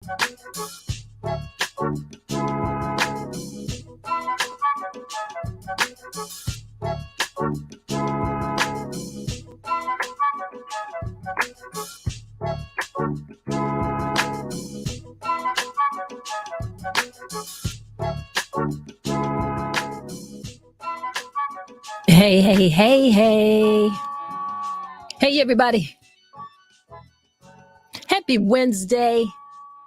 Hey, hey, hey, hey. Hey, everybody. Happy Wednesday.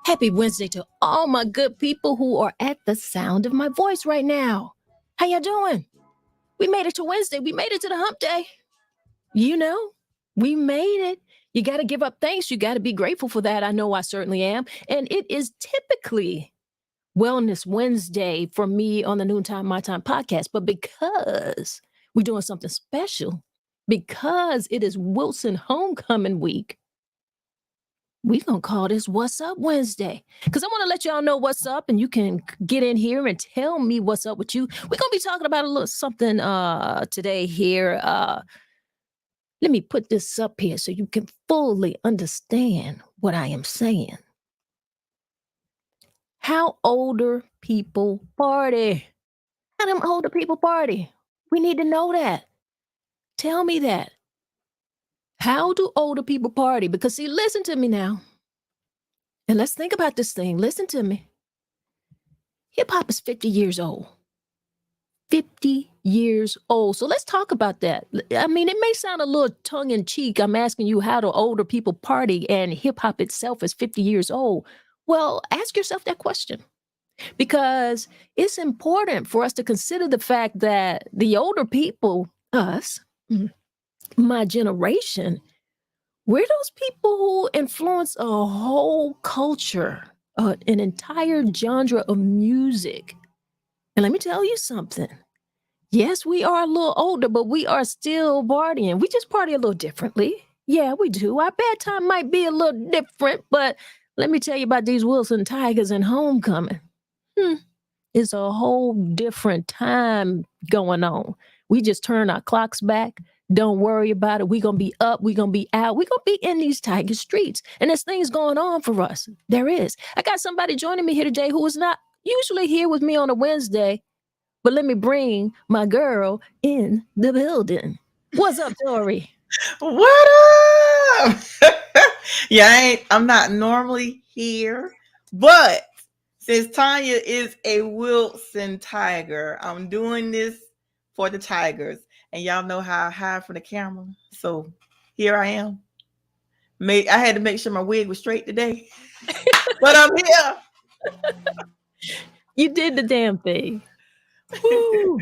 Happy Wednesday to all my good people who are at the sound of my voice right now. How y'all doing? We made it to Wednesday. We made it to the hump day. You know, we made it. You got to give up thanks. You got to be grateful for that. I know I certainly am. And it is typically Wellness Wednesday for me on the Noontime My Time podcast. But because we're doing something special, because it is Wilson Homecoming Week, we're going to call this Wassup Wednesday. Because I want to let y'all know what's up, and you can get in here and tell me what's up with you. We're going to be talking about a little something today here. Let me put this up here so you can fully understand what I am saying. How older people party. How them older people party. We need to know that. Tell me that. How do older people party? Because see, listen to me now. And let's think about this thing. Listen to me. Hip hop is 50 years old. 50 years old. So let's talk about that. I mean, it may sound a little tongue in cheek. I'm asking you how do older people party and hip hop itself is 50 years old. Well, ask yourself that question. Because it's important for us to consider the fact that the older people, us, my generation, we're those people who influence a whole culture, an entire genre of music. And let me tell you something. Yes, we are a little older, but we are still partying. We just party a little differently. Yeah, we do. Our bedtime might be a little different, but let me tell you about these Wilson Tigers and Homecoming. It's a whole different time going on. We just turn our clocks back. Don't worry about it. We're going to be up. We're going to be out. We're going to be in these Tiger streets. And there's things going on for us. There is. I got somebody joining me here today who is not usually here with me on a Wednesday, but let me bring my girl in the building. What's up, Tori? What up? Yeah, I'm not normally here, but since Tanya is a Wilson Tiger, I'm doing this for the Tigers. And y'all know how I hide from the camera. So here I am. I had to make sure my wig was straight today. But I'm here. You did the damn thing. Woo.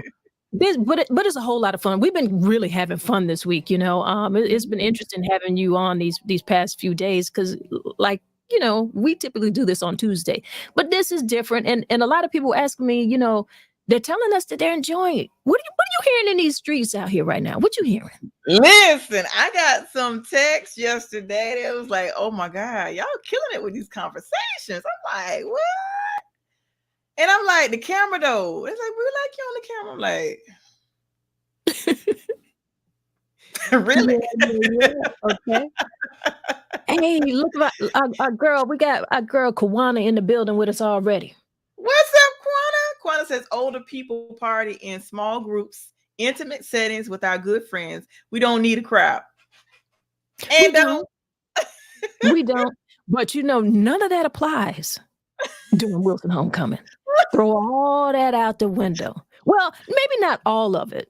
But it's a whole lot of fun. We've been really having fun this week, you know. It's been interesting having you on these past few days because, like, you know, we typically do this on Tuesday, but this is different. And a lot of people ask me, you know, they're telling us that they're enjoying it. What are you hearing in these streets out here right now? What you hearing? Listen, I got some text yesterday that was like, "Oh my God, y'all killing it with these conversations." I'm like, "What?" And I'm like, the camera though. It's like, we like you on the camera. I'm like, really? Yeah. Okay. Hey, look at our girl. We got our girl Kawana in the building with us already. What's up, Quana? Quana says older people party in small groups, intimate settings with our good friends. We don't need a crowd. And we don't. But you know, none of that applies during Wilson Homecoming. Throw all that out the window. Well, maybe not all of it.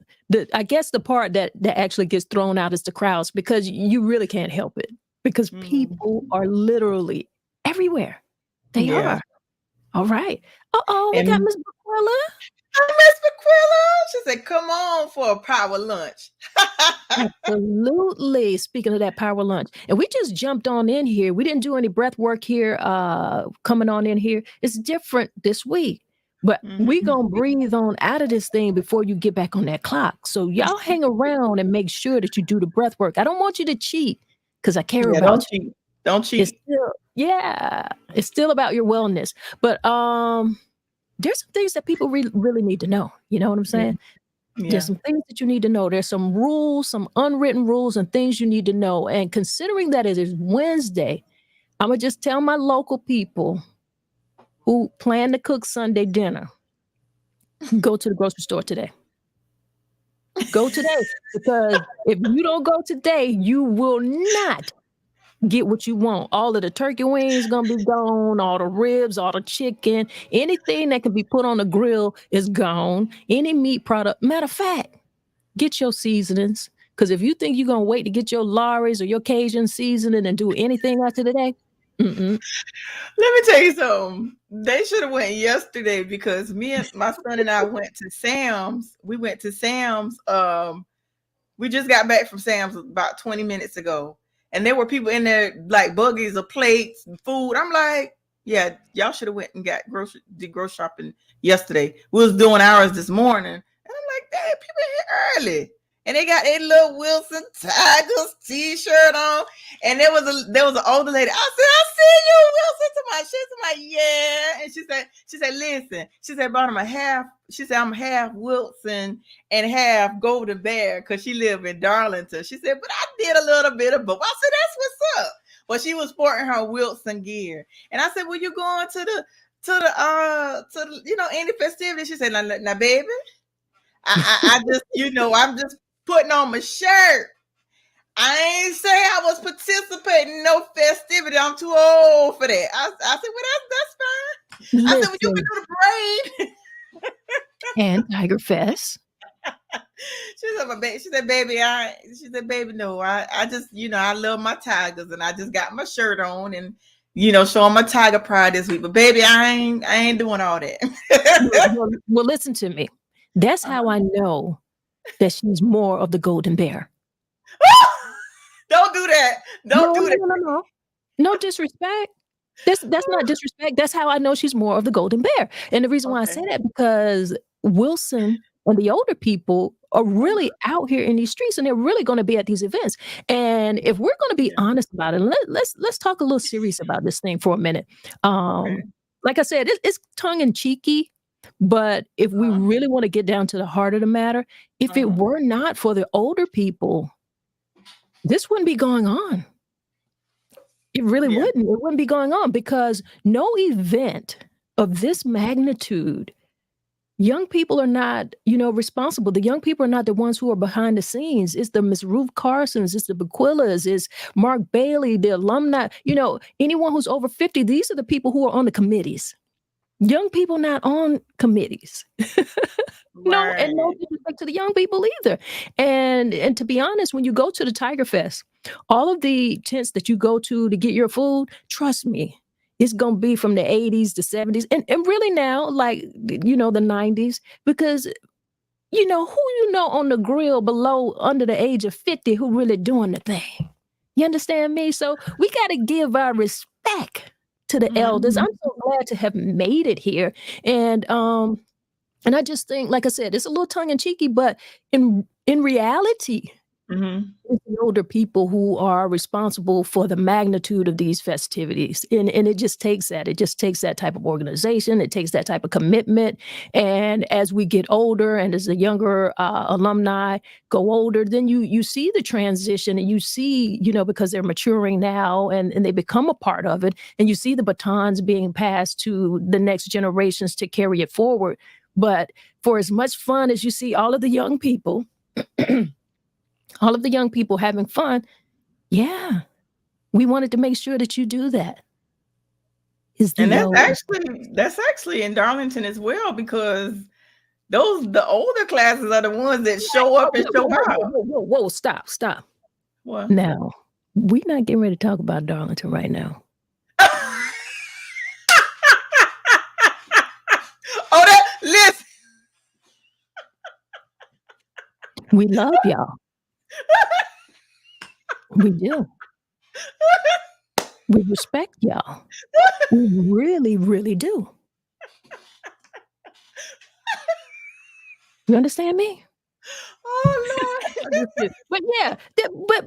I guess the part that actually gets thrown out is the crowds because you really can't help it because people are literally everywhere. They are. All right. We got Miss Baquilla. Miss Baquilla. She said, come on for a power lunch. Absolutely. Speaking of that power lunch. And we just jumped on in here. We didn't do any breath work here, coming on in here. It's different this week. But we going to breathe on out of this thing before you get back on that clock. So y'all hang around and make sure that you do the breath work. I don't want you to cheat because I care about you. Don't cheat. It's still about your wellness. But there's some things that people really need to know. You know what I'm saying? Yeah. There's some things that you need to know. There's some rules, some unwritten rules and things you need to know. And considering that it is Wednesday, I'm going to just tell my local people who plan to cook Sunday dinner, go to the grocery store today. Go today, because if you don't go today, you will not get what you want. All of the turkey wings gonna be gone, all the ribs, all the chicken, anything that can be put on the grill is gone. Any meat product. Matter of fact, get your seasonings. Because if you think you're gonna wait to get your Lawry's or your Cajun seasoning and do anything after today, mm-mm. Let me tell you something. They should have went yesterday, because me and my son and I went to Sam's. We went to Sam's. We just got back from Sam's about 20 minutes ago, and there were people in there like buggies of plates and food. I'm like, yeah, y'all should have went and got did grocery shopping yesterday. We was doing ours this morning, and I'm like, dang, people here early. And they got a little Wilson Tigers t-shirt on. And there was an older lady. I said, I see you, Wilson. She's like, yeah. And she said, listen. She said, but I'm I'm half Wilson and half Golden Bear, because she lived in Darlington. She said, but I did a little bit of both. I said, that's what's up. But she was sporting her Wilson gear. And I said, well, you going to the any festivity? She said, now baby, I just, I'm just putting on my shirt. I ain't say I was participating in no festivity. I'm too old for that. I said, well, that's fine. I said, well, you can do the parade. And Tiger Fest. She said, baby, no, I just, I love my Tigers, and I just got my shirt on and, showing my Tiger pride this week. But baby, I ain't doing all that. Well, listen to me. That's how I know that she's more of the Golden Bear. Don't do that. Don't do that. No. No disrespect. That's not disrespect. That's how I know she's more of the Golden Bear. And the reason why I say that, because Wilson and the older people are really out here in these streets, and they're really going to be at these events. And if we're going to be honest about it, let's talk a little serious about this thing for a minute. Like I said, it's tongue in cheeky. But if we really want to get down to the heart of the matter, if it were not for the older people, this wouldn't be going on. It really wouldn't. It wouldn't be going on, because no event of this magnitude, young people are not, responsible. The young people are not the ones who are behind the scenes. It's the Miss Ruth Carsons, it's the Bequillas, it's Mark Bailey, the alumni, anyone who's over 50. These are the people who are on the committees. Young people not on committees. No, and no disrespect to the young people either. And to be honest, when you go to the Tiger Fest, all of the tents that you go to get your food, trust me, it's gonna be from the 80s, the 70s, and really now, like the 90s, because who on the grill under the age of 50 who really doing the thing. You understand me? So we gotta give our respect to the elders. I'm so glad to have made it here. And I just think, like I said, it's a little tongue in cheeky, but in reality, it's the older people who are responsible for the magnitude of these festivities. And it just takes that. It just takes that type of organization. It takes that type of commitment. And as we get older, and as the younger alumni go older, then you see the transition, and you see, because they're maturing now and they become a part of it. And you see the batons being passed to the next generations to carry it forward. But for as much fun as you see all of the young people, having fun, we wanted to make sure that you do that. And that's actually in Darlington as well, because the older classes are the ones that show up and show out. Whoa, stop. What? Now, we're not getting ready to talk about Darlington right now. Listen. We love y'all. We do. We respect y'all. We really, really do. You understand me? Oh Lord.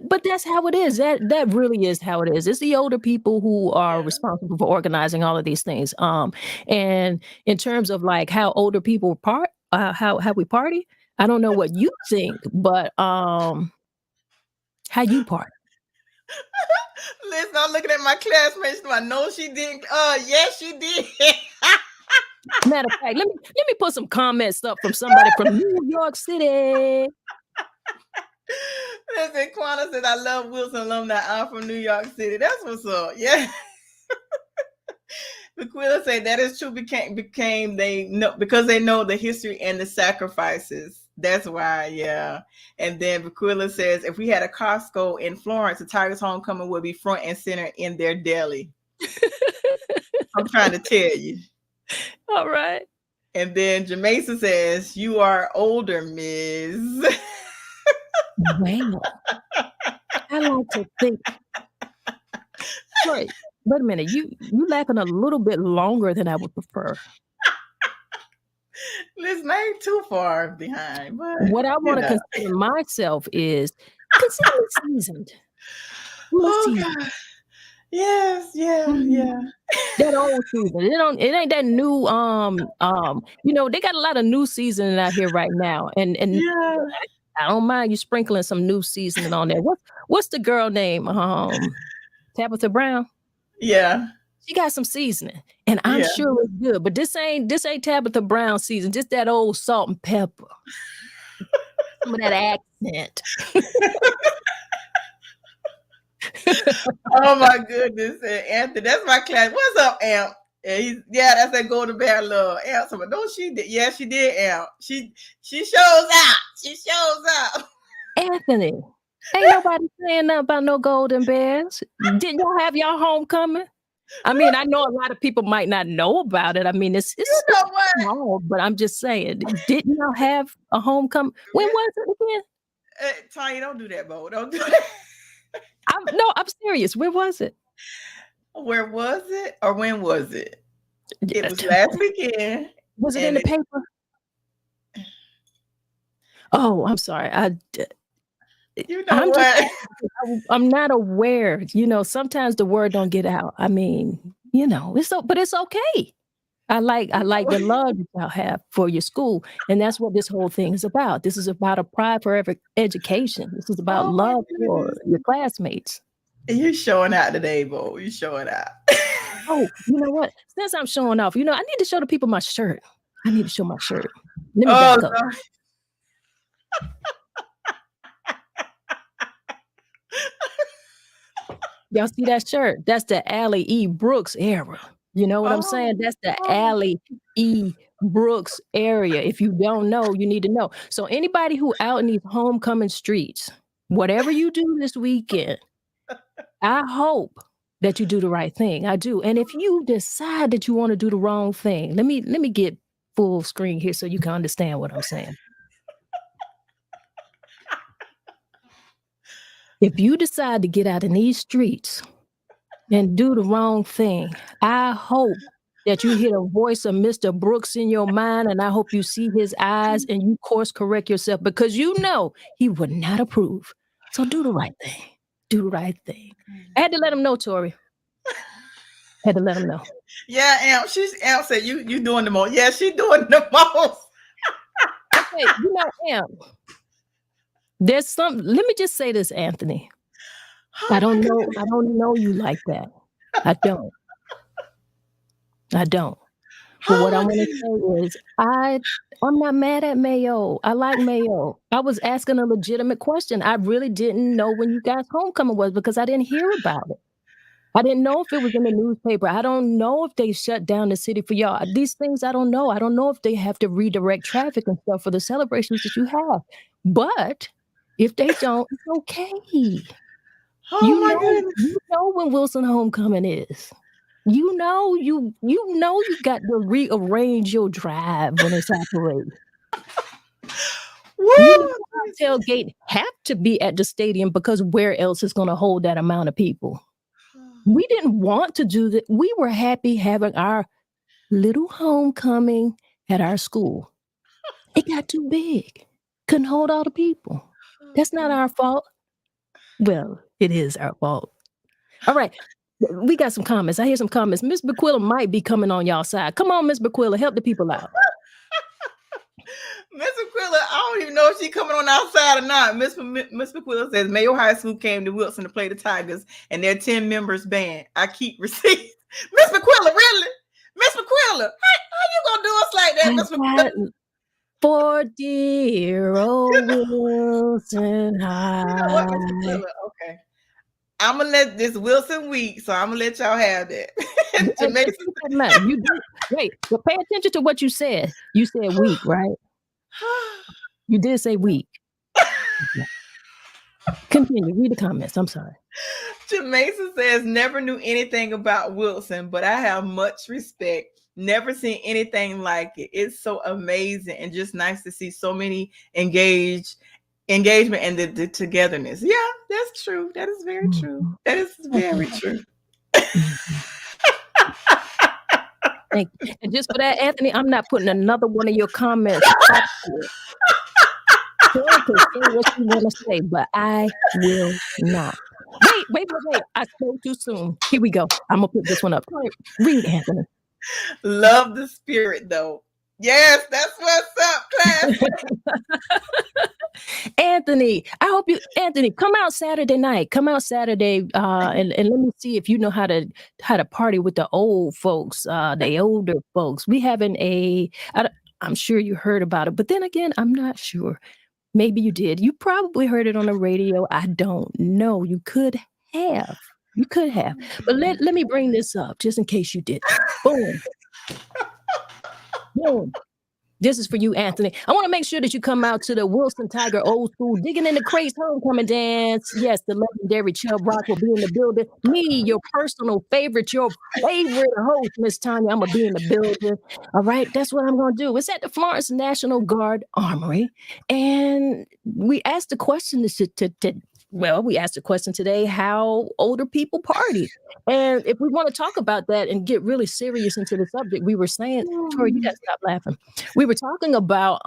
But that's how it is. That really is how it is. It's the older people who are responsible for organizing all of these things. And in terms of like how older people how we party, I don't know what you think, but how you party. Listen, I'm looking at my classmates. I know she didn't. Yes, she did. Matter of fact, let me put some comments up from somebody from New York City. Listen, Quana said, I love Wilson alumni. I'm from New York City. That's what's up. Yeah. Aquila said that is true. Became they know because they know the history and the sacrifices. That's why, yeah. And then Aquila says, if we had a Costco in Florence, the Tigers homecoming would be front and center in their deli. I'm trying to tell you. All right. And then Jamaica says, you are older, Ms. Well, I like to think. Wait a minute. You laughing a little bit longer than I would prefer. Listen, I ain't too far behind. But, what I want to consider myself is consider me seasoned. God. Yes, yeah. That old season. It ain't that new they got a lot of new seasoning out here right now. And yeah. I don't mind you sprinkling some new seasoning on there. What's the girl name? Tabitha Brown? Yeah. She got some seasoning, and I'm sure it's good. But this ain't Tabitha Brown season. Just that old salt and pepper. Some of that accent. Oh my goodness, Anthony, that's my class. What's up, Amp? And that's that Golden Bear love. Amp, so don't she? Yeah, she did, Amp. She shows out. She shows out. Anthony, ain't nobody saying nothing about no Golden Bears. Didn't y'all have y'all homecoming? I mean, I know a lot of people might not know about it. I mean, it's small, but I'm just saying, didn't y'all have a homecoming? When was it again? Tanya, don't do that, Bo. Don't do that. I'm serious. Where was it? Where was it? Or when was it? It was last weekend. Was it in the paper? Oh, I'm sorry. I'm not aware. Sometimes the word don't get out. I mean, but it's okay. I like the love that y'all have for your school, and that's what this whole thing is about. This is about a pride for education. This is about love for your classmates. You're showing out today, Bo. You're showing out. Oh, you know what? Since I'm showing off, I need to show the people my shirt. I need to show my shirt. Let me back up. Y'all see that shirt? That's the Allie E. Brooks era. You know what I'm saying? That's the Allie E. Brooks area. If you don't know, you need to know. So anybody who out in these homecoming streets, whatever you do this weekend, I hope that you do the right thing. I do. And if you decide that you want to do the wrong thing, let me get full screen here so you can understand what I'm saying. If you decide to get out in these streets and do the wrong thing, I hope that you hear the voice of Mr. Brooks in your mind, and I hope you see his eyes and you course correct yourself, because he would not approve. So do the right thing. Do the right thing. I had to let him know, Tori. Had to let him know. Yeah, Amp said you doing the most. Yeah, she's doing the most. Okay, Amp. There's some. Let me just say this, Anthony. I don't know you like that. I don't. But what I'm going to say is, I'm not mad at Mayo. I like Mayo. I was asking a legitimate question. I really didn't know when you guys' homecoming was, because I didn't hear about it. I didn't know if it was in the newspaper. I don't know if they shut down the city for y'all. These things I don't know. I don't know if they have to redirect traffic and stuff for the celebrations that you have. But if they don't, it's okay. You know when Wilson homecoming is. You got to rearrange your drive when it's operating. Tailgate have to be at the stadium, because where else is going to hold that amount of people? We didn't want to do that. We were happy having our little homecoming at our school. It got too big. Couldn't hold all the people. That's not our fault. Well, it is our fault. All right. We got some comments. I hear some comments. Miss Bequilla might be coming on y'all side. Come on, Miss Bequilla, help the people out. Miss Bequilla, I don't even know if she's coming on our side or not. Miss Bequilla says Mayo High School came to Wilson to play the Tigers, and their 10 members band. I keep receipts. Miss Bequilla, really? Miss Bequilla, how you gonna do us that I was got for dear old Wilson you know what, Miss High. Priscilla? Okay. I'm gonna let this Wilson week, so I'm gonna let y'all have that. And Jamaica. keep in mind, you did wait, but pay attention to what you said. You said weak, right? You did say weak. Continue. Read the comments. I'm sorry. Jamaica says never knew anything about Wilson, but I have much respect. Never seen anything like it. It's so amazing and just nice to see so many engagement and the togetherness. Yeah, that's true. That is very true. That is very true. Thank you. And just for that, Anthony, I'm not putting another one of your comments up here. Tori can say what she want to say, but I will not. Wait. I spoke too soon. Here we go. I'm going to put this one up. Read, Anthony. Love the spirit, though. Yes, that's what's up, class. Anthony, Anthony, come out Saturday night. Come out Saturday, and let me see if you know how to party with the old folks, the older folks. We having I'm sure you heard about it, but then again, I'm not sure. Maybe you did. You probably heard it on the radio. I don't know. You could have. But let me bring this up just in case you did. Boom. Boom. This is for you, Anthony. I want to make sure that you come out to the Wilson Tiger Old School Digging in the Crates Homecoming Dance. Yes, the legendary Chubb Rock will be in the building. Me, your personal favorite, your favorite host, Miss Tanya, I'm going to be in the building. All right, that's what I'm going to do. It's at the Florence National Guard Armory. And we asked the question we asked a question today, how older people party. And if we want to talk about that and get really serious into the subject, we were saying, Tori, you got to stop laughing. We were talking about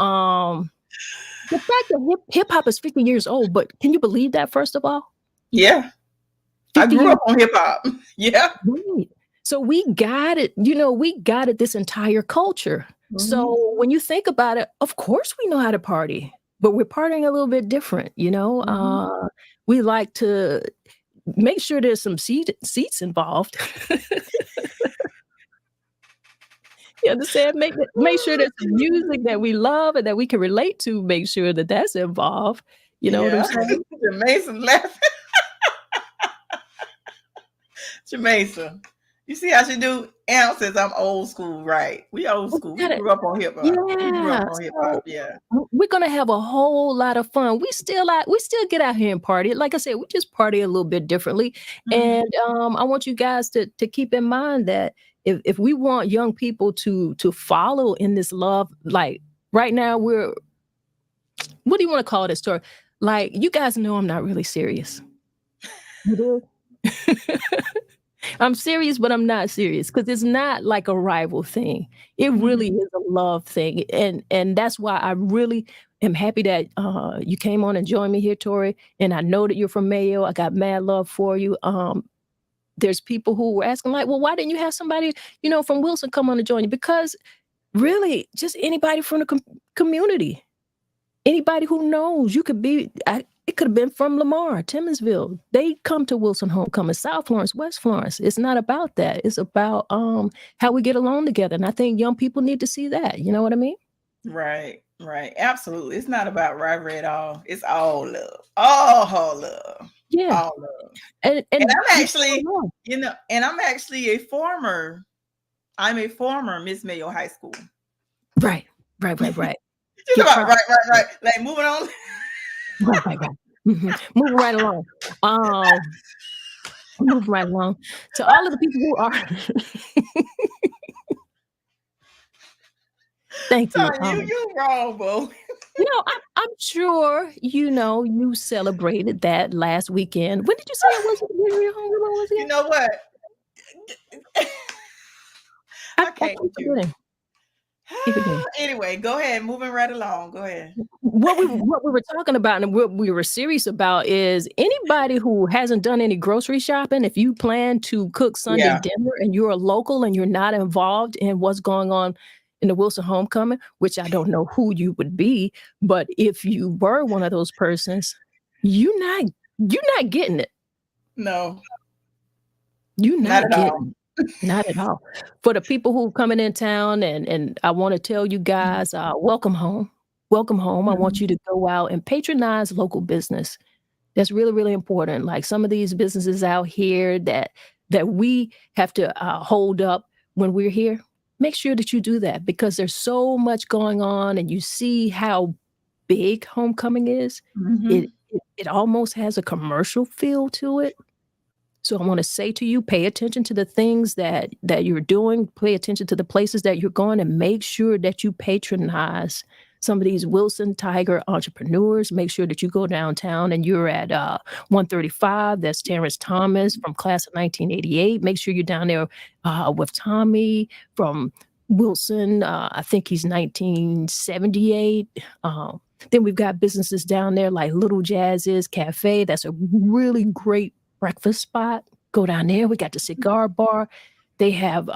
the fact that hip hop is 50 years old, but can you believe that, first of all? Yeah. I grew up on hip hop. Yeah. Right. So we got it, we got it, this entire culture. Mm-hmm. So when you think about it, of course we know how to party, but we're partying a little bit different, Mm-hmm. We like to make sure there's some seats involved. You understand? Make sure there's some music that we love and that we can relate to. Make sure that that's involved. You know what I'm saying? Jamaica laughing. Jamaica, you see how she do? Am says I'm old school, right? We old school. We grew up on hip hop. Yeah. We're gonna have a whole lot of fun. We still get out here and party. Like I said, we just party a little bit differently. Mm-hmm. And I want you guys to keep in mind that if we want young people to follow in this love, like right now what do you want to call this, Tori? Like, you guys know I'm not really serious. You do? I'm serious, but I'm not serious because it's not like a rival thing. It really is a love thing. And that's why I really am happy that you came on and joined me here, Tori. And I know that you're from Mayo. I got mad love for you. There's people who were asking, like, well, why didn't you have somebody, from Wilson come on and join you? Because really, just anybody from the community, anybody who knows, you could be... It could have been from Lamar, Timmonsville. They come to Wilson Homecoming, South Florence, West Florence. It's not about that. It's about how we get along together. And I think young people need to see that. You know what I mean? Right. Absolutely. It's not about rivalry at all. It's all love. All love. Yeah. All love. And I'm actually, I'm actually a former Miss Mayo High School. Right. Just about right. Like, moving on. Right. Mm-hmm. Moving right along. Move right along. To all of the people who are... Thank you. You wrong, bro. I'm sure you celebrated that last weekend. When did you say it was? When was it? You know what? I can't do it. Anyway, go ahead. Moving right along. Go ahead. What we were talking about and what we were serious about is anybody who hasn't done any grocery shopping, if you plan to cook Sunday dinner and you're a local and you're not involved in what's going on in the Wilson Homecoming, which I don't know who you would be, but if you were one of those persons, you're not getting it. No. You're not getting it. Not at all. For the people who coming in town, and I wanna tell you guys, welcome home. Welcome home. I want you Mhm. to go out and patronize local business. That's really, really important. Like some of these businesses out here that we have to, hold up when we're here, make sure that you do that because there's so much going on and you see how big homecoming is. It Mhm. it almost has a commercial feel to it. So I want to say to you, pay attention to the things that you're doing, pay attention to the places that you're going, and make sure that you patronize some of these Wilson Tiger entrepreneurs. Make sure that you go downtown and you're at 135. That's Terrence Thomas from class of 1988. Make sure you're down there with Tommy from Wilson. I think he's 1978. Then we've got businesses down there like Little Jazz's Cafe. That's a really great breakfast spot. Go down there. We got the cigar bar. They have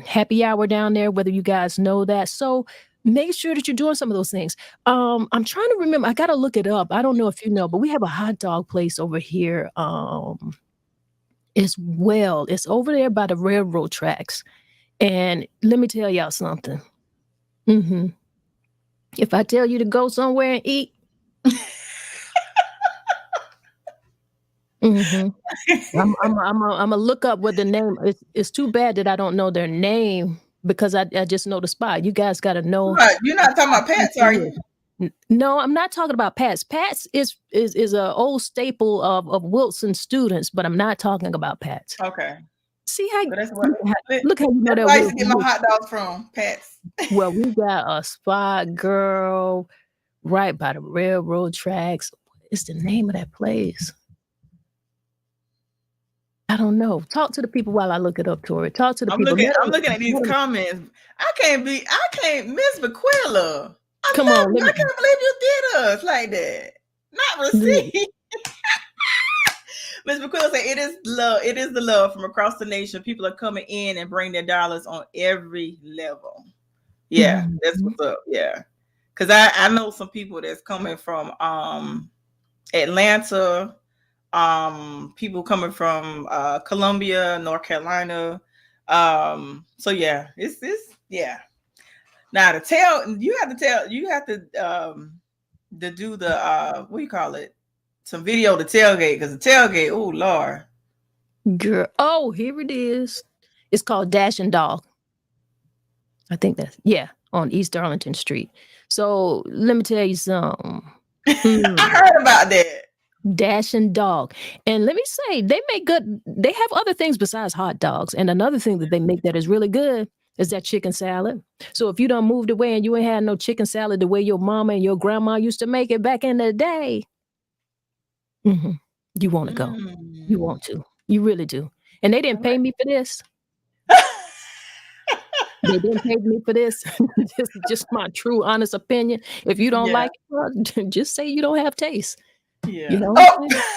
happy hour down there, whether you guys know that. So make sure that you're doing some of those things. I'm trying to remember, I gotta look it up. I don't know if you know, but we have a hot dog place over here as well. It's over there by the railroad tracks. And let me tell y'all something. hmm If I tell you to go somewhere and eat, hmm I'm a look up what the name. It's too bad that I don't know their name because I just know the spot. You guys got to know Right, you're the not talking spot about pets, where are you you? live. No, I'm not talking about Pat's. Pat's is a old staple of Wilson students, but I'm not talking about Pat's. Okay. See how So that's what look how that- look how you know that's that where I real used to get from my me. hot dogs from, Pets. Well, we got a spot, girl, right by the railroad tracks. What is the name of that place? I don't know. Talk to the people while I look it up, Tori. Talk to the people. I'm looking at these Let 'em comments. I can't miss Bequilla. come on, let I me can't believe you did us like that. Not look. receipt. Ms. McQuill said it is love. It is the love from across the nation. People are coming in and bring their dollars on every level. Yeah, that's Mhm. what's up. Yeah. Cause I know some people that's coming from Atlanta, people coming from Columbia, North Carolina. So yeah, it's yeah. Now you have to do the what do you call it? Some video to tailgate because the tailgate, oh Lord. Girl. Oh, here it is. It's called Dash and Dog. I think that's yeah, on East Arlington Street. So let me tell you something. I Mm, heard about that. Dash and Dog. And let me say, they have other things besides hot dogs. And another thing that they make that is really good is that chicken salad. So if you done moved away and you ain't had no chicken salad the way your mama and your grandma used to make it back in the day, mhm, you want to go. You Mm. want to. You really do. And they didn't pay me for this. They didn't pay me for this. This is just my true, honest opinion. If you don't Yeah, like it, well, just say you don't have taste. You yeah. know what I'm saying? Oh,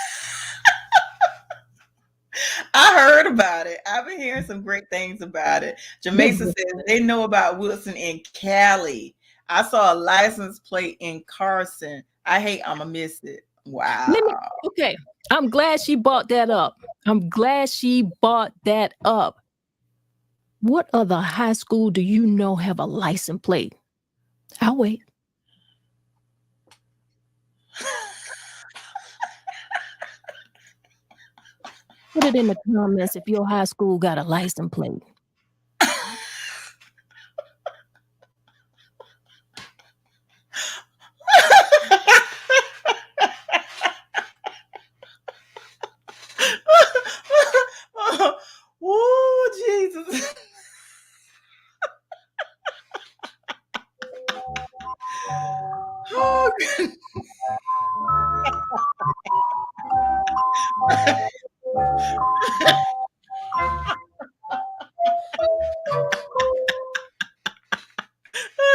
I heard about it. I've been hearing some great things about it. They're Jamaica good. says they know about Wilson in Cali. I saw a license plate in Carson. I hate I'ma miss it. Let me Wow. okay. I'm glad she bought that up. I'm glad she bought that up. What other high school do you know have a license plate? I'll wait. Put it in the comments if your high school got a license plate. Oh, Jesus. Oh,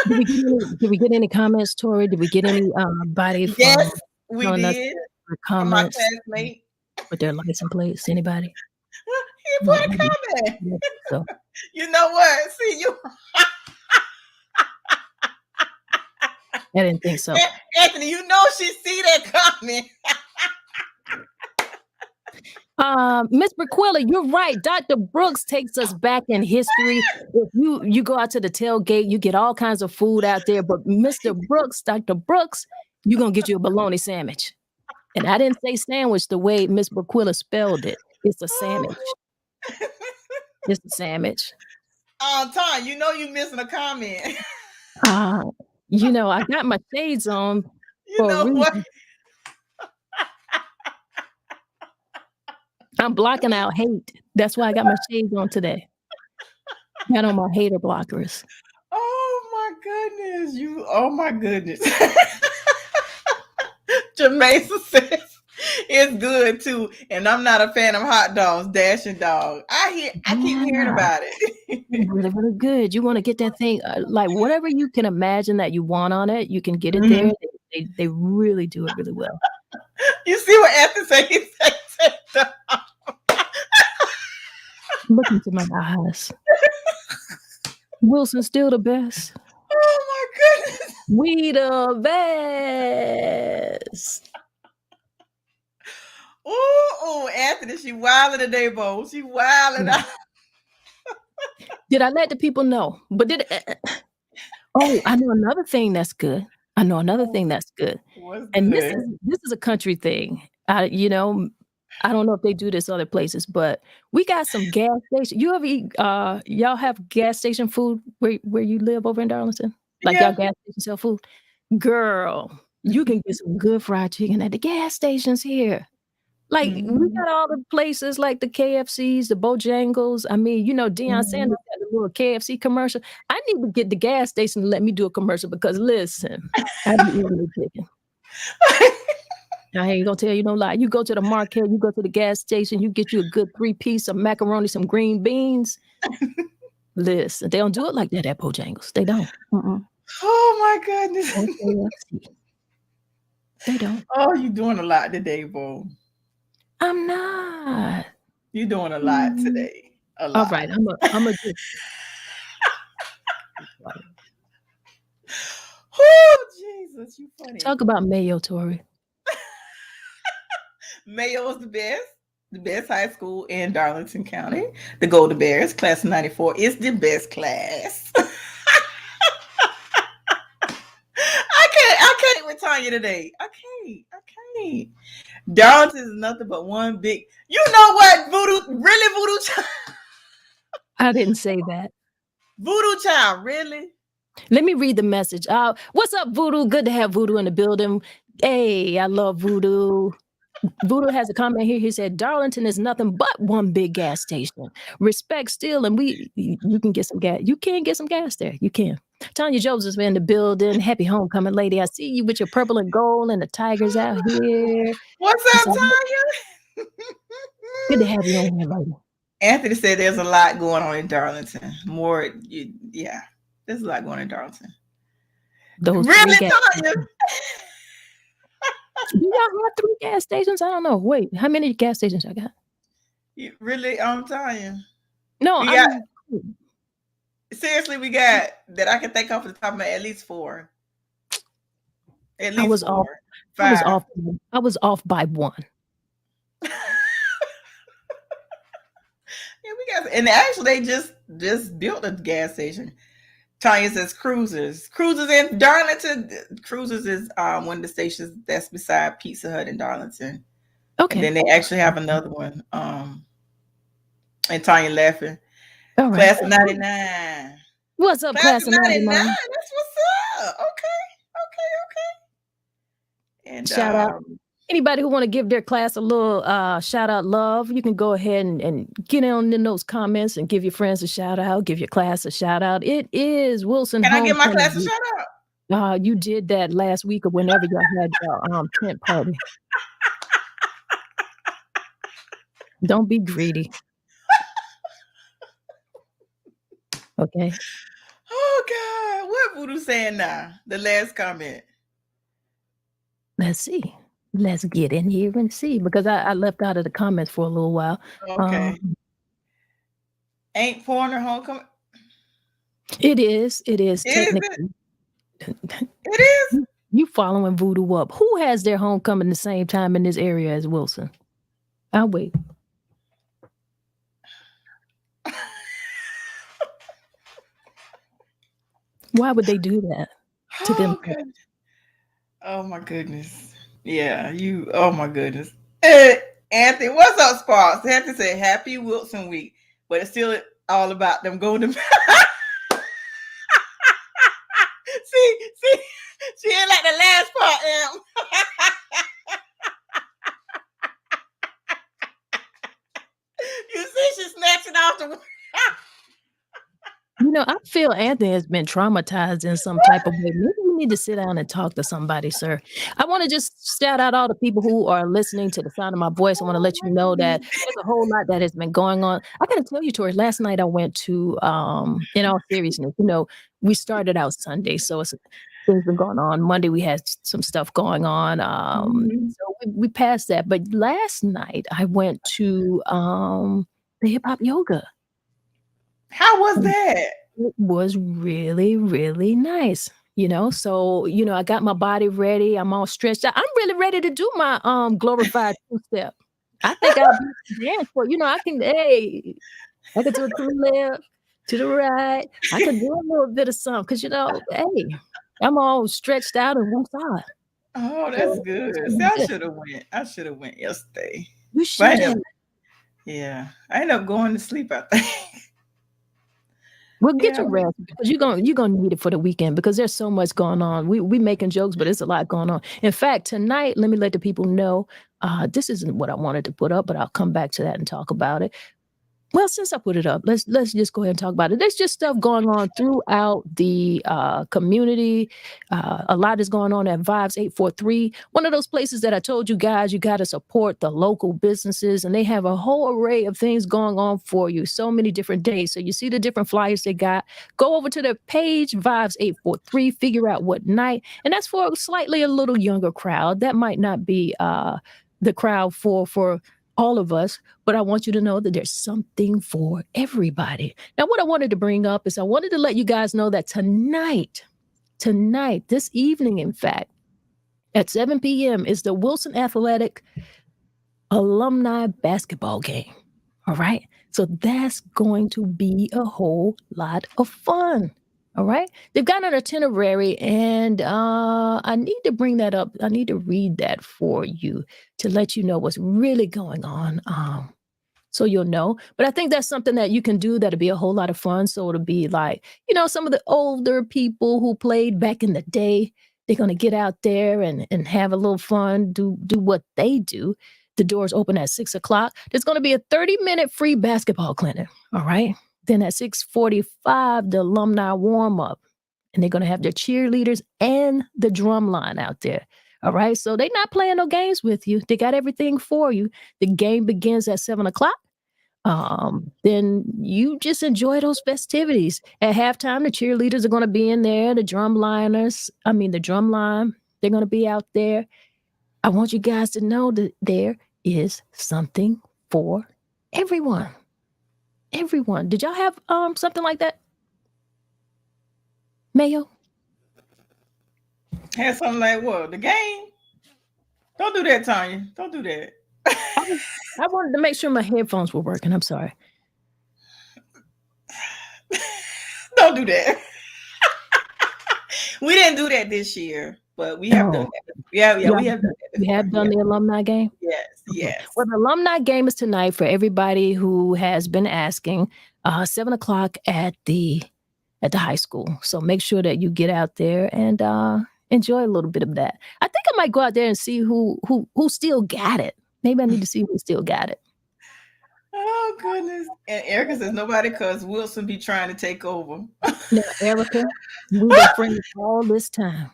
Did we get any comments, Tori? Did we get any body yes, from we telling us did. their From my comments classmate. with their license plates? Anybody? He No, put a I comment. don't think so. You know what? See you, I didn't think so. Anthony. You know she see that comment. Miss Briquilla, you're right. Dr. Brooks takes us back in history. If you go out to the tailgate, you get all kinds of food out there. But Mr. Brooks, Dr. Brooks, you're gonna get you a bologna sandwich. And I didn't say sandwich the way Miss Briquilla spelled it. It's a sandwich. It's a sandwich. Tom, you know you missing a comment. I got my shades on You for a know what? reason. I'm blocking out hate. That's why I got my shades on today. Got on my hater blockers. Oh my goodness. Oh my goodness. Jamaica says it's good too. And I'm not a fan of hot dogs, dashing dog. I keep hearing about it. Really, really good. You want to get that thing, like whatever you can imagine that you want on it, you can get it there. They really do it really well. You see what Anthony said? He said Look into my eyes. Wilson's still the best. Oh my goodness. We the best. Oh, Anthony, she wilding today, Bo. She wilding out. Did I let the people know? But oh, I know another thing that's good. What's And good? this is a country thing. I don't know if they do this other places, but we got some gas station. You ever eat? Y'all have gas station food where you live over in Darlington? Like y'all gas station sell food? Girl, you can get some good fried chicken at the gas stations here. Like we got all the places like the KFCs, the Bojangles. I mean, Deion Sanders got a little KFC commercial. I need to get the gas station to let me do a commercial because listen, I be eating the chicken. I ain't gonna tell you no lie. You go to the market, you go to the gas station, you get you a good 3-piece of macaroni, some green beans. Listen, they don't do it like that at Bojangles. They don't. Oh my goodness. They don't. Oh, you're doing a lot today, Bo. I'm not. You're doing a lot today. A lot. All right, I'm a just. Oh, Jesus, you funny. Talk about Mayo, Tori. Mayo is the best high school in Darlington County. The Golden Bears, class of 94, is the best class. I can't with Tanya today. I can't. Darlington is nothing but one big. You know what, Voodoo Child? I didn't say that. Voodoo Child, really? Let me read the message. What's up, Voodoo? Good to have Voodoo in the building. Hey, I love Voodoo. Voodoo has a comment here. He said, Darlington is nothing but one big gas station. Respect still, and you can get some gas. You can get some gas there. You can. Tanya Joseph's in the building. Happy homecoming, lady. I see you with your purple and gold and the tigers out here. What's up, Tanya? Good to have you on here, lady. Anthony said there's a lot going on in Darlington. There's a lot going on in Darlington. Really, Tanya? Do y'all have 3 gas stations? I don't know. Wait, how many gas stations I got? Really, I'm telling you. No, seriously, we got that I can think off the top of my head, at least 4. At least 4. 5. I was off by 1. And actually they just built a gas station. Tanya says Cruisers in Darlington. Cruisers is one of the stations that's beside Pizza Hut in Darlington. Okay. And then they actually have another one. And Tanya laughing. All right. Class of 99. What's up, class of 99? That's what's up. Okay. And shout out. Anybody who want to give their class a little shout out love, you can go ahead and get on in those comments and give your friends a shout out, give your class a shout out. It is Wilson. Can I give my class a shout out? You did that last week or whenever y'all had your tent party. Don't be greedy. Okay. Oh God, what Voodoo saying now? The last comment. Let's see. Let's get in here and see, because I left out of the comments for a little while. Okay. Ain't Porter homecoming? It is. Technically. It is. You following Voodoo up. Who has their homecoming the same time in this area as Wilson? I'll wait. Why would they do that to Oh, themselves? good. Oh my goodness. Yeah, you. Oh my goodness. Anthony, what's up, Sparks? They have to say Happy Wilson Week, but it's still all about them golden. see, she ain't like the last part, Em. You see, she's snatching off the. You know, I feel Anthony has been traumatized in some type of way. Maybe we need to sit down and talk to somebody, sir. I want to just shout out all the people who are listening to the sound of my voice. I want to let you know that there's a whole lot that has been going on. I got to tell you, Tori, last night I went to, in all seriousness, you know, we started out Sunday, so things been going on. Monday we had some stuff going on. So we passed that. But last night I went to the hip hop yoga. How was that? It was really, really nice. You know, so I got my body ready. I'm all stretched out. I'm really ready to do my glorified two-step. I think I'll be dance for I can do it to the left, to the right. I can do a little bit of something because hey, I'm all stretched out on one side. Oh, that's So good. it's gonna See, be good. I should have went yesterday. You But I should ended have. up, yeah, I ended up going to sleep. I think. Well, get Yeah. your rest because you're gonna need it for the weekend because there's so much going on. We making jokes, but there's a lot going on. In fact, tonight, let me let the people know. This isn't what I wanted to put up, but I'll come back to that and talk about it. Well, since I put it up, let's just go ahead and talk about it. There's just stuff going on throughout the community. A lot is going on at Vibes 843, one of those places that I told you guys you got to support the local businesses, and they have a whole array of things going on for you. So many different days. So you see the different flyers they got. Go over to their page, Vibes 843. Figure out what night, and that's for slightly a little younger crowd. That might not be the crowd for all of us, but I want you to know that there's something for everybody. Now, what I wanted to bring up is I wanted to let you guys know that tonight, this evening, in fact, at 7 p.m. is the Wilson Athletic alumni basketball game. All right. So that's going to be a whole lot of fun. All right. They've got an itinerary, and I need to bring that up. I need to read that for you to let you know what's really going on. So you'll know. But I think that's something that you can do that'll be a whole lot of fun. So it'll be like, some of the older people who played back in the day, they're going to get out there and have a little fun, do what they do. The doors open at 6:00. There's going to be a 30-minute free basketball clinic. All right. Then at 6:45, the alumni warm up. And they're going to have their cheerleaders and the drum line out there. All right. So they're not playing no games with you. They got everything for you. The game begins at 7:00. Then you just enjoy those festivities. At halftime, the cheerleaders are going to be in there. The drum line, they're going to be out there. I want you guys to know that there is something for everyone. Everyone. Did y'all have something like that? Mayo? Had something like what? The game? Don't do that, Tanya. Don't do that. I wanted to make sure my headphones were working. I'm sorry. Don't do that. We didn't do that this year, but we have done that. Yeah, we have done that. You have done the alumni game? Yes, Okay. yes. Well, the alumni game is tonight for everybody who has been asking. 7:00 at the high school. So make sure that you get out there and enjoy a little bit of that. I think I might go out there and see who still got it. Maybe I need to see who still got it. Oh goodness! And Erica says nobody, cause Wilson be trying to take over. Now, Erica, we've been friends all this time.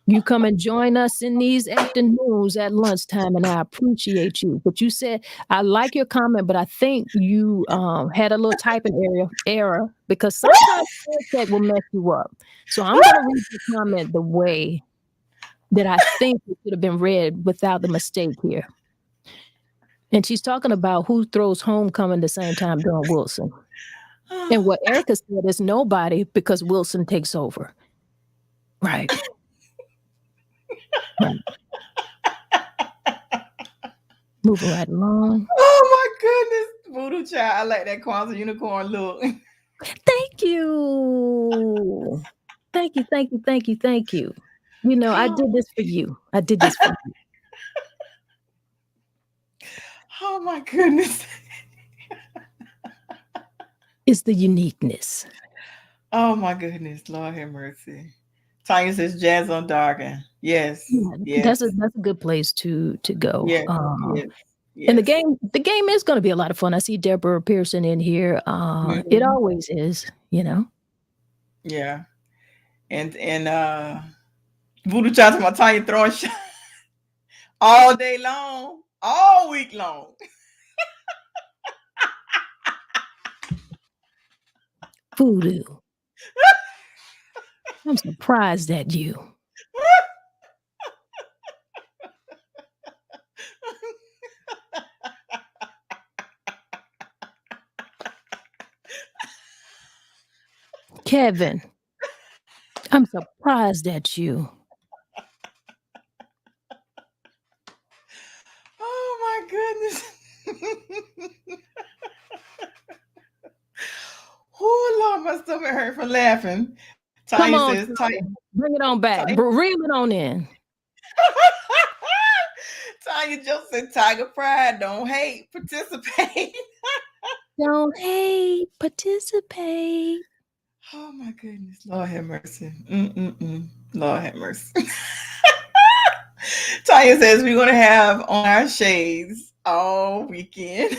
You come and join us in these afternoons at lunchtime, and I appreciate you. But you said, I like your comment, but I think you had a little typing error because sometimes tech will mess you up. So I'm going to read the comment the way that I think it should have been read without the mistake here. And she's talking about who throws homecoming the same time during Wilson. And what Erica said is nobody, because Wilson takes over. Right. Moving right along. Oh my goodness, Voodoo Child! I like that Kwanzaa unicorn look. Thank you. Thank you, thank you, thank you, thank you. You know, I did this for you. I did this for you. Oh my goodness. It's the uniqueness. Oh my goodness. Lord have mercy. Tanya says jazz on darken. Yes. Yeah, Yes. that's a good place to go. Yes. Yes. And Yes. the game is going to be a lot of fun. I see Deborah Pearson in here. It Mhm. always is, you know. Yeah. And Voodoo Child talking about Tanya throwing shots all day long, all week long. Voodoo. I'm surprised at you. Kevin, I'm surprised at you. Oh my goodness. Oh Lord, my stomach hurt from laughing. Come Tanya on, says, Tanya. Bring it on back. Tanya, Reel it on in. Tanya just said, Tiger Pride, don't hate, participate. Don't hate, participate. Oh my goodness, Lord have mercy. Mm-mm-mm. Lord have mercy. Tanya says we're gonna have on our shades all weekend.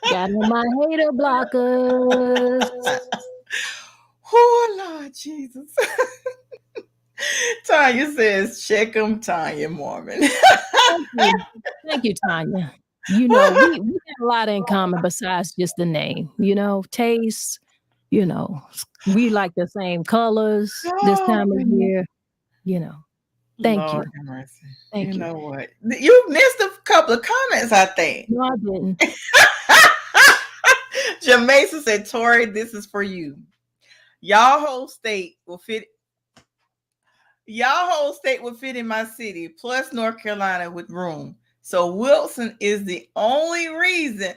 Got on my hater blockers. Oh Lord Jesus. Tanya says, check them, Tanya Mormon. Thank you. Thank you, Tanya. You know, we got a lot in common besides just the name. You know, taste, you know, we like the same colors this Oh, time of goodness. year, you know. Thank Lord you. have mercy. Thank You you. know what? You missed a couple of comments, I think. No, I didn't. Jamaica said, Tori, this is for you. Y'all whole state will fit. Y'all whole state will fit in my city, plus North Carolina with room. So Wilson is the only reason.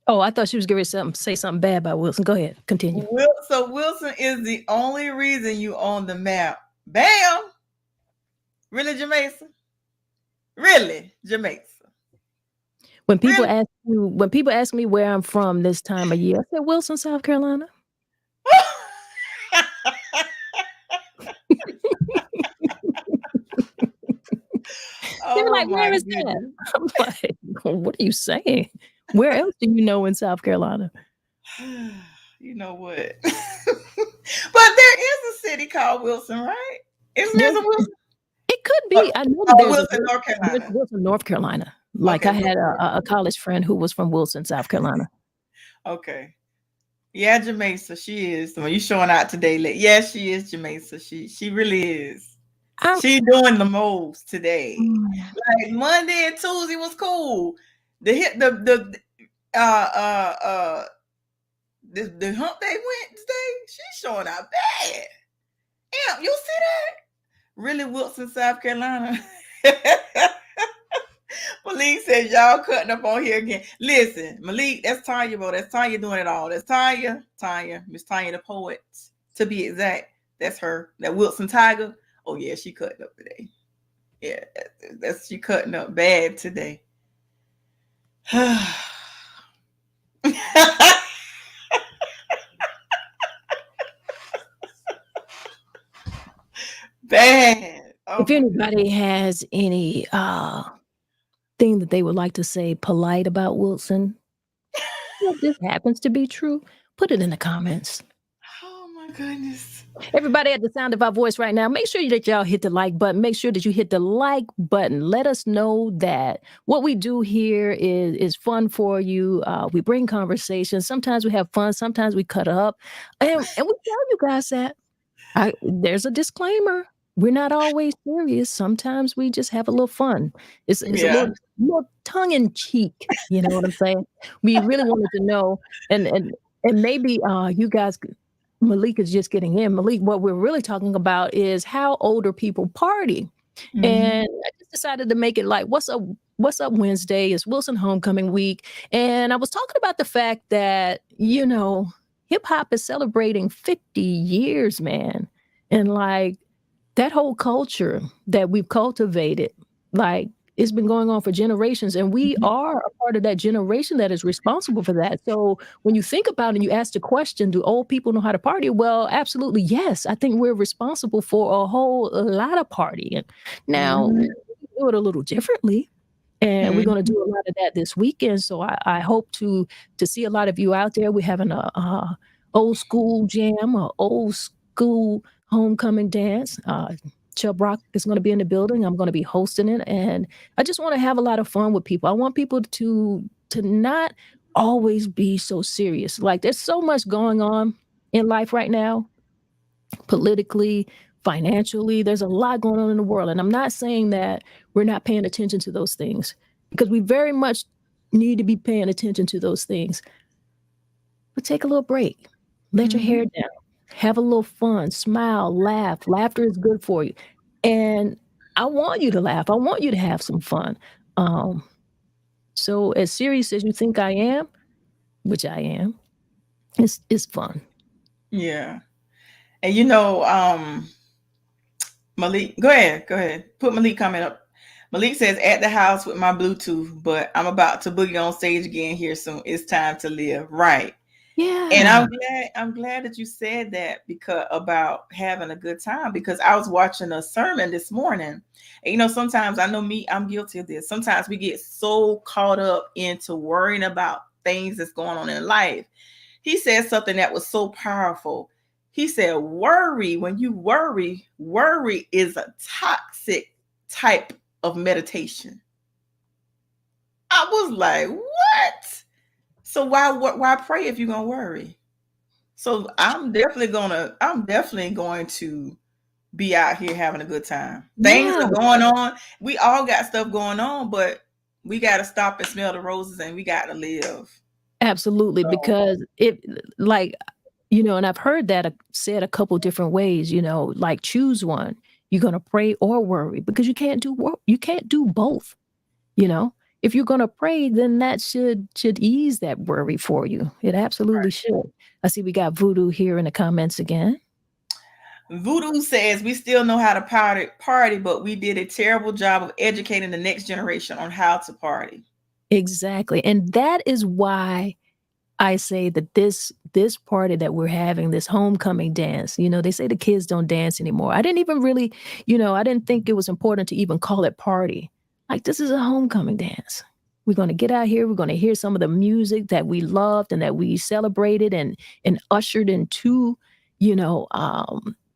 Oh, I thought she was going to say something bad about Wilson. Go ahead. Continue. So Wilson is the only reason you own the map. Bam. Really, Jamaica? Really, Jamaica? When people ask me where I'm from this time of year, I say Wilson, South Carolina. They're like, where is that? I'm like, what are you saying? Where else do you know in South Carolina? You know what? But there is a city called Wilson, right? Isn't there some Wilson? It could be. I know that there's Wilson, North Carolina. Wilson, North Carolina. Like I had a college friend who was from Wilson, South Carolina. Okay. Yeah, Jamaica, she is. When you showing out today, yeah, she is Jamaica. She really is. She doing the most today. Like Monday and Tuesday was cool. The hump day Wednesday, she's showing out bad. Damn, you see that? Really, Wilson, South Carolina. Malik says y'all cutting up on here again. Listen, Malik, that's Tanya, bro. That's Tanya doing it all. That's Tanya, Miss Tanya the poet, to be exact. That's her. That Wilson Tiger. Oh yeah, she cutting up today. Yeah, that's she cutting up bad today. Bad. Oh, if anybody has any thing that they would like to say polite about Wilson, if this happens to be true, put it in the comments. Oh my goodness. Everybody at the sound of our voice right now, make sure that y'all hit the like button. Make sure that you hit the like button. Let us know that what we do here is fun for you. We bring conversations. Sometimes we have fun. Sometimes we cut up. And we tell you guys that there's a disclaimer. We're not always serious. Sometimes we just have a little fun. It's a little tongue in cheek. You know what I'm saying? We really wanted to know, and maybe you guys, Malik is just getting in. Malik, what we're really talking about is how older people party. Mm-hmm. And I just decided to make it like Wassup Wednesday. It's Wilson homecoming week, and I was talking about the fact that hip hop is celebrating 50 years, man. And like that whole culture that we've cultivated, like it's been going on for generations, and we Mhm. are a part of that generation that is responsible for that. So when you think about it and you ask the question, do old people know how to party? Well, absolutely, yes. I think we're responsible for a lot of partying. Now, we Mhm. do it a little differently, and we're going to Mhm. do a lot of that this weekend. So I hope to see a lot of you out there. We're having a old school jam, a old school homecoming dance. Chubb Rock is going to be in the building. I'm going to be hosting it, and I just want to have a lot of fun with people. I want people to not always be so serious. Like there's so much going on in life right now, politically, financially. There's a lot going on in the world, and I'm not saying that we're not paying attention to those things because we very much need to be paying attention to those things. But take a little break. Let your hair Mhm. down. Have a little fun. Smile, laugh. Laughter is good for you. And I want you to laugh. I want you to have some fun. Um, so as serious as you think I am, which I am, it's fun. Yeah. And you know, Malik, go ahead. Go ahead. Put Malik comment up. Malik says, at the house with my Bluetooth, but I'm about to boogie on stage again here soon. It's time to live. Right. And Yeah, I'm glad that you said that because about having a good time because I was watching a sermon this morning. And you know, sometimes I know me, I'm guilty of this. Sometimes we get so caught up into worrying about things that's going on in life. He said something that was so powerful. He said, worry, when you worry is a toxic type of meditation. I was like, what? So why pray if you're gonna worry? So I'm definitely going to be out here having a good time. Things yeah. are going on. We all got stuff going on, but we got to stop and smell the roses and we got to live. Absolutely, So, because it like and I've heard that said a couple different ways. Like choose one. You're gonna pray or worry because you can't do both. You know, if you're gonna pray, then that should ease that worry for you. It absolutely should. I see we got Voodoo here in the comments again. Voodoo says we still know how to party, but we did a terrible job of educating the next generation on how to party. Exactly, and that is why I say that this party that we're having, this homecoming dance, they say the kids don't dance anymore. I didn't even really, I didn't think it was important to even call it party. Like this is a homecoming dance. We're going to get out here. We're going to hear some of the music that we loved and that we celebrated and ushered into,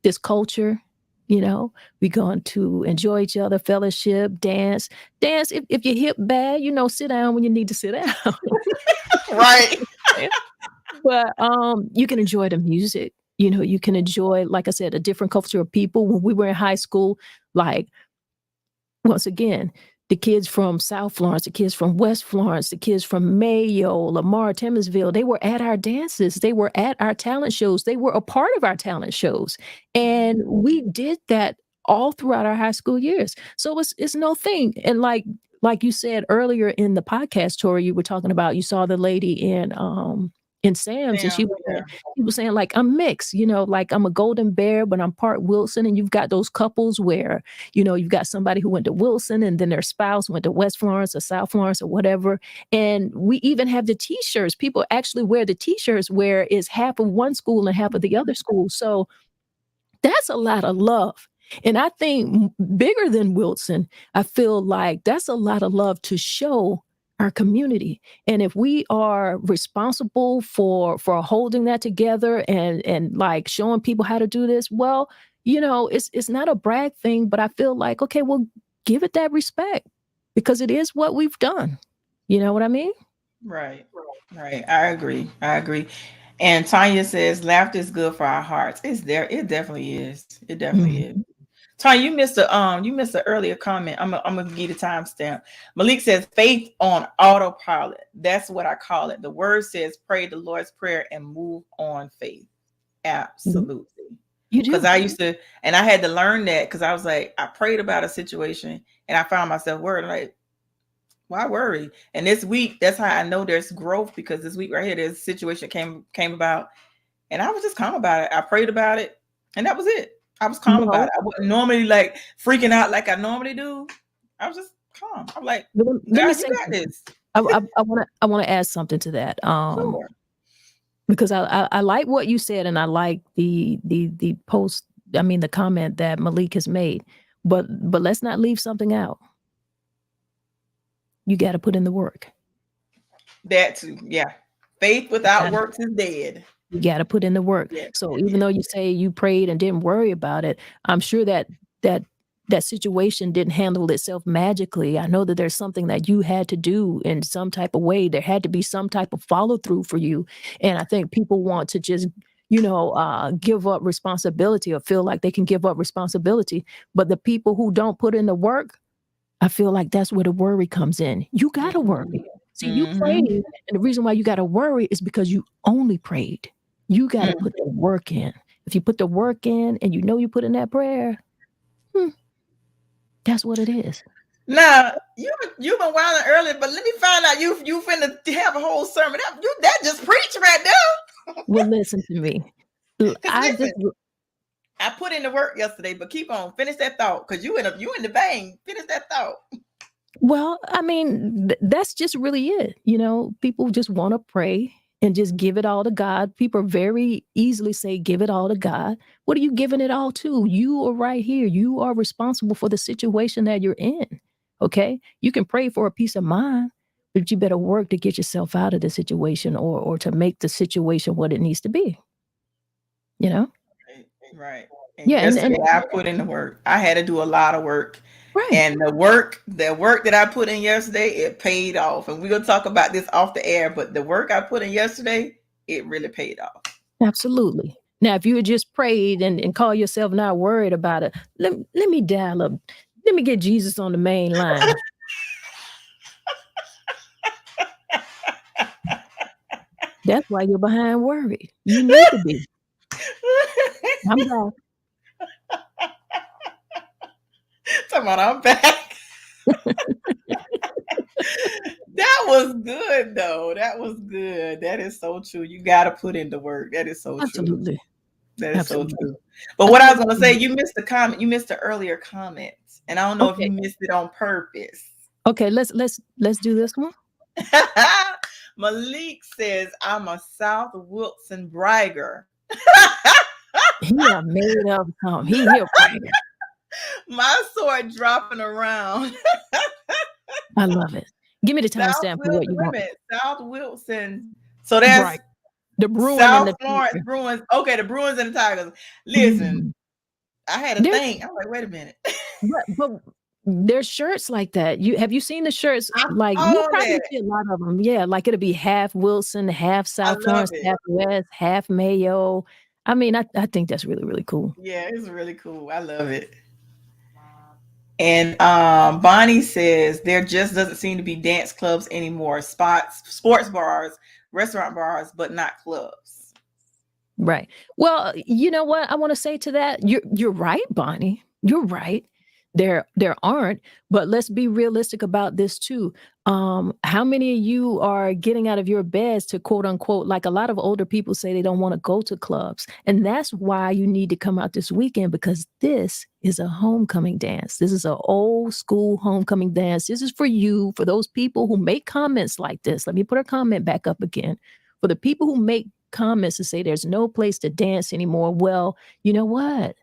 this culture. We're going to enjoy each other, fellowship, dance. If you hip bad, sit down when you need to sit down. Right. But you can enjoy the music. You can enjoy, like I said, a different culture of people. When we were in high school, like once again, the kids from South Florence, the kids from West Florence, the kids from Mayo, Lamar, Timorsville, they were at our dances. They were at our talent shows. They were a part of our talent shows. And we did that all throughout our high school years. So it's no thing. And like you said earlier in the podcast, Tori, you were talking about you saw the lady in Sam's, and Damn. she was saying like I'm mixed, like I'm a golden bear, but I'm part Wilson. And you've got those couples where you've got somebody who went to Wilson and then their spouse went to West Florence or South Florence or whatever. And we even have the t-shirts. People actually wear the t-shirts where it's half of one school and half of the other school. So that's a lot of love. And I think bigger than Wilson, I feel like that's a lot of love to show our community. And if we are responsible for holding that together and like showing people how to do this, well, it's not a brag thing, but I feel like, okay, well, give it that respect because it is what we've done. You know what I mean? Right. Right. I agree. I agree. And Tanya says laughter is good for our hearts. It's there. It definitely is. It definitely is. Mhm. Tanya, you missed an earlier comment. I'm gonna give you the timestamp. Malik says faith on autopilot. That's what I call it. The word says pray the Lord's prayer and move on faith. Absolutely. You Because do. I used to, and I had to learn that because I was like, I prayed about a situation and I found myself worried. Like, why worry? And this week, that's how I know there's growth because this week right here, this situation came about, and I was just calm about it. I prayed about it, and that was it. I was calm about No, it. I wasn't normally like freaking out like I normally do. I was just calm. I'm like, but let me God, you say got something. this. I wanna add something to that. Sure. Because I like what you said, and I like the post. I mean, the comment that Malik has made. But let's not leave something out. You got to put in the work. That too. Yeah. Faith You without gotta, works is dead. you got to put in the work. Yes, So yes, even yes. though you say you prayed and didn't worry about it, I'm sure that that situation didn't handle itself magically. I know that there's something that you had to do in some type of way. There had to be some type of follow through for you. And I think people want to just give up responsibility or feel like they can give up responsibility. But the people who don't put in the work, I feel like that's where the worry comes in. You got to worry. See, you Mm-hmm. prayed, and the reason why you got to worry is because you only prayed. You got to put the work in. If you put the work in and you know you put in that prayer, that's what it is. Now you've been wilding earlier, but let me find out you finna have a whole sermon. That just preached right there. Well, listen to me. Cause I listen, just I put in the work yesterday, but keep on, finish that thought, cause you in the vein. Finish that thought. Well, I mean, that's just really it. People just want to pray and just give it all to God. People very easily say, give it all to God. What are you giving it all to? You are right here. You are responsible for the situation that you're in. Okay. You can pray for a peace of mind, but you better work to get yourself out of the situation or to make the situation what it needs to be. You know? Right. And Yeah. And yesterday I put in the work. I had to do a lot of work. right. And the work that I put in yesterday, it paid off. And we're gonna talk about this off the air, but the work I put in yesterday, it really paid off. Absolutely. Now, if you had just prayed and call yourself not worried about it, let me dial up. Let me get Jesus on the main line. That's why you're behind worry. You need to be. I'm back. Talking about I'm back. That was good though. That was good. That is so true. You got to put in the work. That is so true. Absolutely. That is so Absolutely. true. But I what I was think, going to say, you missed the comment. You missed the earlier comment, and I don't know if okay. you missed it on purpose. Okay, let's do this one. Malik says, "I'm a South Wilson bragger." He made up something. He a bragger. My sword dropping around. I love it. Give me the South timestamp for what Wilson, you wait a want. minute. South Wilson. So that's Right. The Bruin and South the Florence Tiger. Bruins. Okay, the Bruins and the Tigers. Listen, Mhm. I had to There's think. I'm like, wait a minute. but there's shirts like that. Have you seen the shirts? I Like you'll saw probably that. see a lot of them. Yeah, like it'll be half Wilson, half I South love Florence, it. half West, half Mayo. I mean, I think that's really, really cool. Yeah, it's really cool. I love it. And Bonnie says there just doesn't seem to be dance clubs anymore. Sports bars, restaurant bars, but not clubs. Right. Well, you know what I want to say to that? You're right, Bonnie. You're right. There aren't, but let's be realistic about this too. How many of you are getting out of your beds to quote unquote, like a lot of older people say they don't want to go to clubs. And that's why you need to come out this weekend because this is a homecoming dance. This is an old school homecoming dance. This is for you, for those people who make comments like this. Let me put a comment back up again. For the people who make comments to say there's no place to dance anymore. Well, you know what?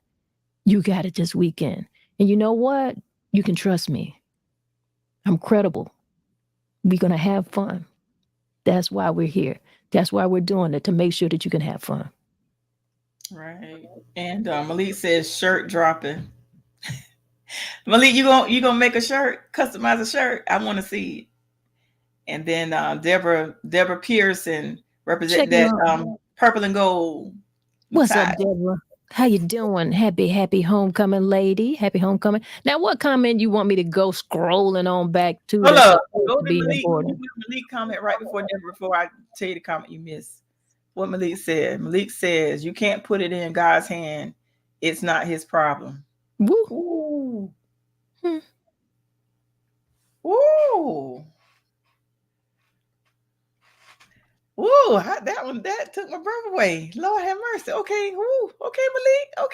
You got it this weekend. And you know what? You can trust me. I'm credible. We're going to have fun. That's why we're here. That's why we're doing it, to make sure that you can have fun. Right. And Malik says shirt dropping. Malik, you gonna make a shirt, customize a shirt? I want to see it. And then Deborah Pearson representing Checking that on. purple and gold What's up, tie. Deborah? How you doing? Happy homecoming, lady. Happy homecoming. Now, what comment you want me to go scrolling on back to Hold that's up. supposed Go to to be Malik. important? Malik comment right before Deborah before I tell you the comment you missed. What Malik said. Malik says you can't put it in God's hand. It's not his problem. Woo. Ooh. Hmm. Ooh. Ooh, that took my breath away. Lord have mercy. Okay, ooh, okay, Malik.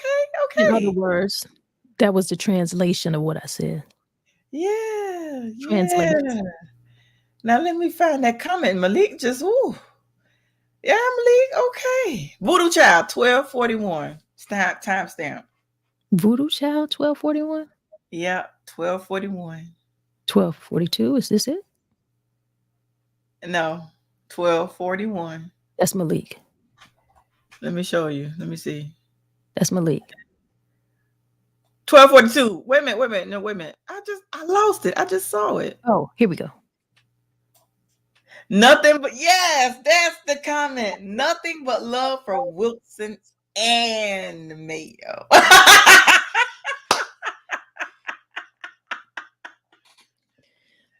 In other Okay. words, that was the translation of what I said. Yeah, Translated. yeah. Now let me find that comment. Malik just ooh. Yeah, Malik. Okay. Voodoo Child 1241. Timestamp. Voodoo Child 1241? Yeah, 1241. 1242. Is this it? No, 1241. That's Malik. Let me show you. Let me see. That's Malik. 1242. Wait a minute. No, wait a minute. I lost it. I just saw it. Oh, here we go. Nothing but yes, that's the comment. Nothing but love for Wilson and Mayo.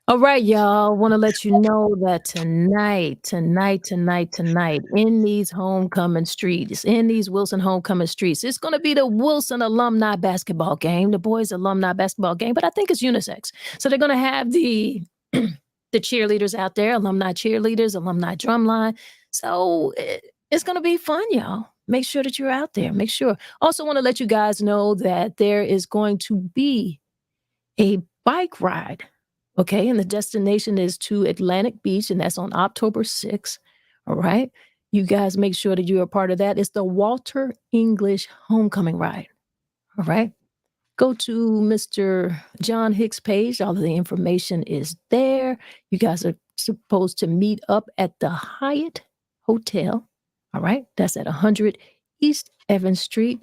All right, y'all. Want to let you know that tonight, in these homecoming streets, in these Wilson homecoming streets, it's going to be the Wilson alumni basketball game, the boys' alumni basketball game, but I think it's unisex. So they're going to have the the cheerleaders out there, alumni cheerleaders, alumni drumline. So it's going to be fun, y'all. Make sure that you're out there. Make sure. Also, want to let you guys know that there is going to be a bike ride. Okay. And the destination is to Atlantic Beach, and that's on October 6th. All right. You guys make sure that you're a part of that. It's the Walter English Homecoming Ride. All right. Go to Mr. John Hicks' page. All of the information is there. You guys are supposed to meet up at the Hyatt Hotel. All right. That's at 100 East Evans Street.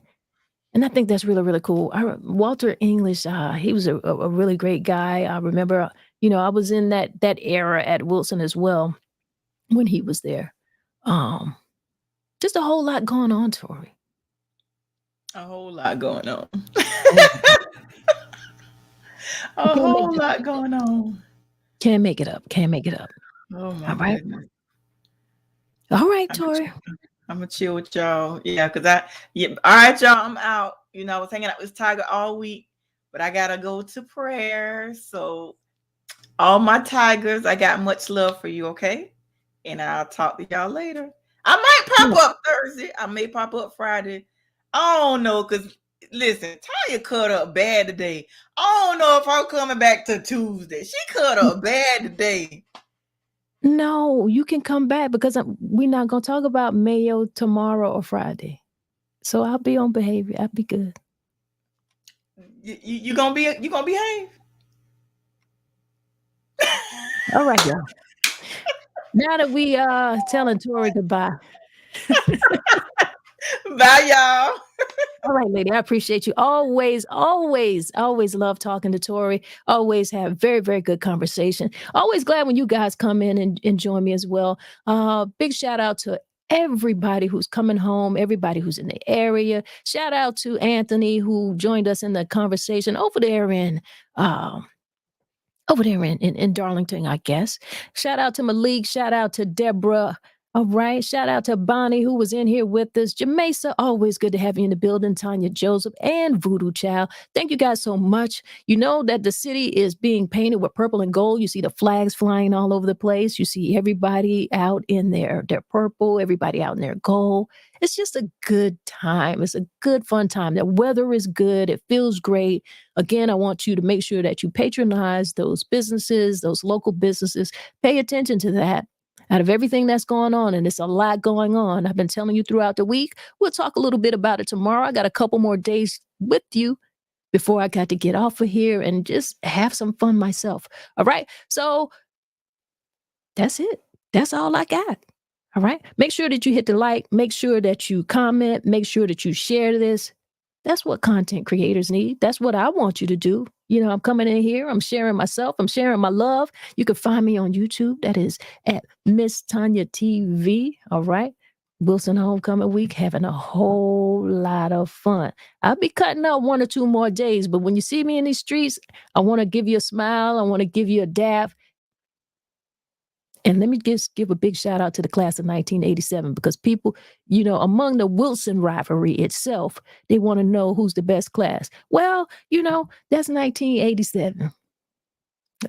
And I think that's really, really cool. Walter English, he was a really great guy. I remember, I was in that era at Wilson as well when he was there. Just a whole lot going on, Tori. A whole lot going on. Oh, A whole lot going on. Can't make it up. Can't make it up. Oh my All right. goodness. All right, Tori. I'm gonna chill with y'all. Yeah, all right, y'all. I'm out. I was hanging out with Tiger all week, but I gotta go to prayer. So all my Tigers, I got much love for you, okay? And I'll talk to y'all later. I might pop up Thursday. I may pop up Friday. I don't know, because listen, Tanya cut up bad today. I don't know if I'm coming back to Tuesday. She cut up bad today. No, you can come back because we're not going to talk about Mayo tomorrow or Friday. So I'll be on behavior. I'll be good. You gonna behave? All right, y'all. Now that we telling Tori goodbye. Bye, y'all. All right, lady. I appreciate you. Always love talking to Tori. Always have very, very good conversation. Always glad when you guys come in and join me as well. Big shout out to everybody who's coming home, everybody who's in the area. Shout out to Anthony who joined us in the conversation over there in Darlington, I guess. Shout out to Malik. Shout out to Deborah. All right. Shout out to Bonnie, who was in here with us. Jamesa, always good to have you in the building. Tanya Joseph and Voodoo Child. Thank you guys so much. You know that the city is being painted with purple and gold. You see the flags flying all over the place. You see everybody out in their purple, everybody out in their gold. It's just a good time. It's a good, fun time. The weather is good. It feels great. Again, I want you to make sure that you patronize those businesses, those local businesses. Pay attention to that. Out of everything that's going on, and it's a lot going on, I've been telling you throughout the week. We'll talk a little bit about it tomorrow. I got a couple more days with you before I got to get off of here and just have some fun myself. All right. So that's it. That's all I got. All right. Make sure that you hit the like. Make sure that you comment. Make sure that you share this. That's what content creators need. That's what I want you to do. I'm coming in here. I'm sharing myself. I'm sharing my love. You can find me on YouTube. That is at Miss Tanya TV. All right. Wilson Homecoming Week, having a whole lot of fun. I'll be cutting out 1 or 2 more days, but when you see me in these streets, I want to give you a smile. I want to give you a dab. And let me just give a big shout out to the class of 1987 because people, among the Wilson rivalry itself, they want to know who's the best class. Well, that's 1987.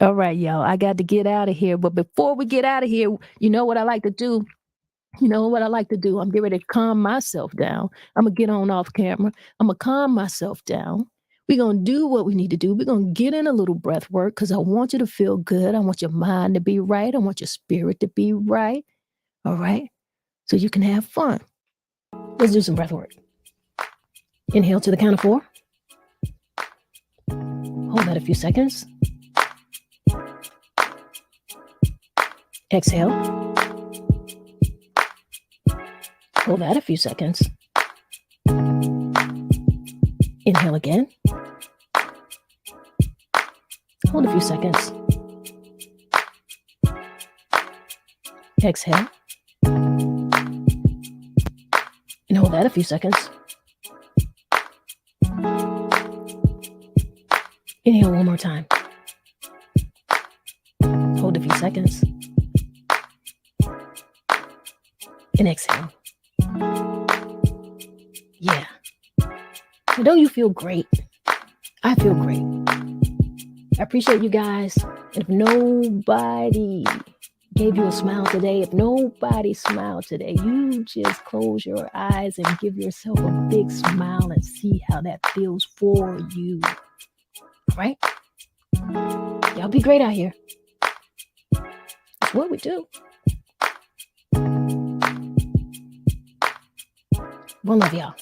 All right, y'all. I got to get out of here. But before we get out of here, you know what I like to do? You know what I like to do? I'm getting ready to calm myself down. I'm going to get on off camera. I'm going to calm myself down. We're going to do what we need to do. We're going to get in a little breath work because I want you to feel good. I want your mind to be right. I want your spirit to be right. All right? So you can have fun. Let's do some breath work. Inhale to the count of 4. Hold that a few seconds. Exhale. Hold that a few seconds. Inhale again. Hold a few seconds. Exhale. And hold that a few seconds. Inhale one more time. Hold a few seconds. And exhale. Yeah. And don't you feel great? I feel great. I appreciate you guys. And if nobody gave you a smile today, if nobody smiled today, you just close your eyes and give yourself a big smile and see how that feels for you. All right? Y'all be great out here. That's what we do. One love, y'all.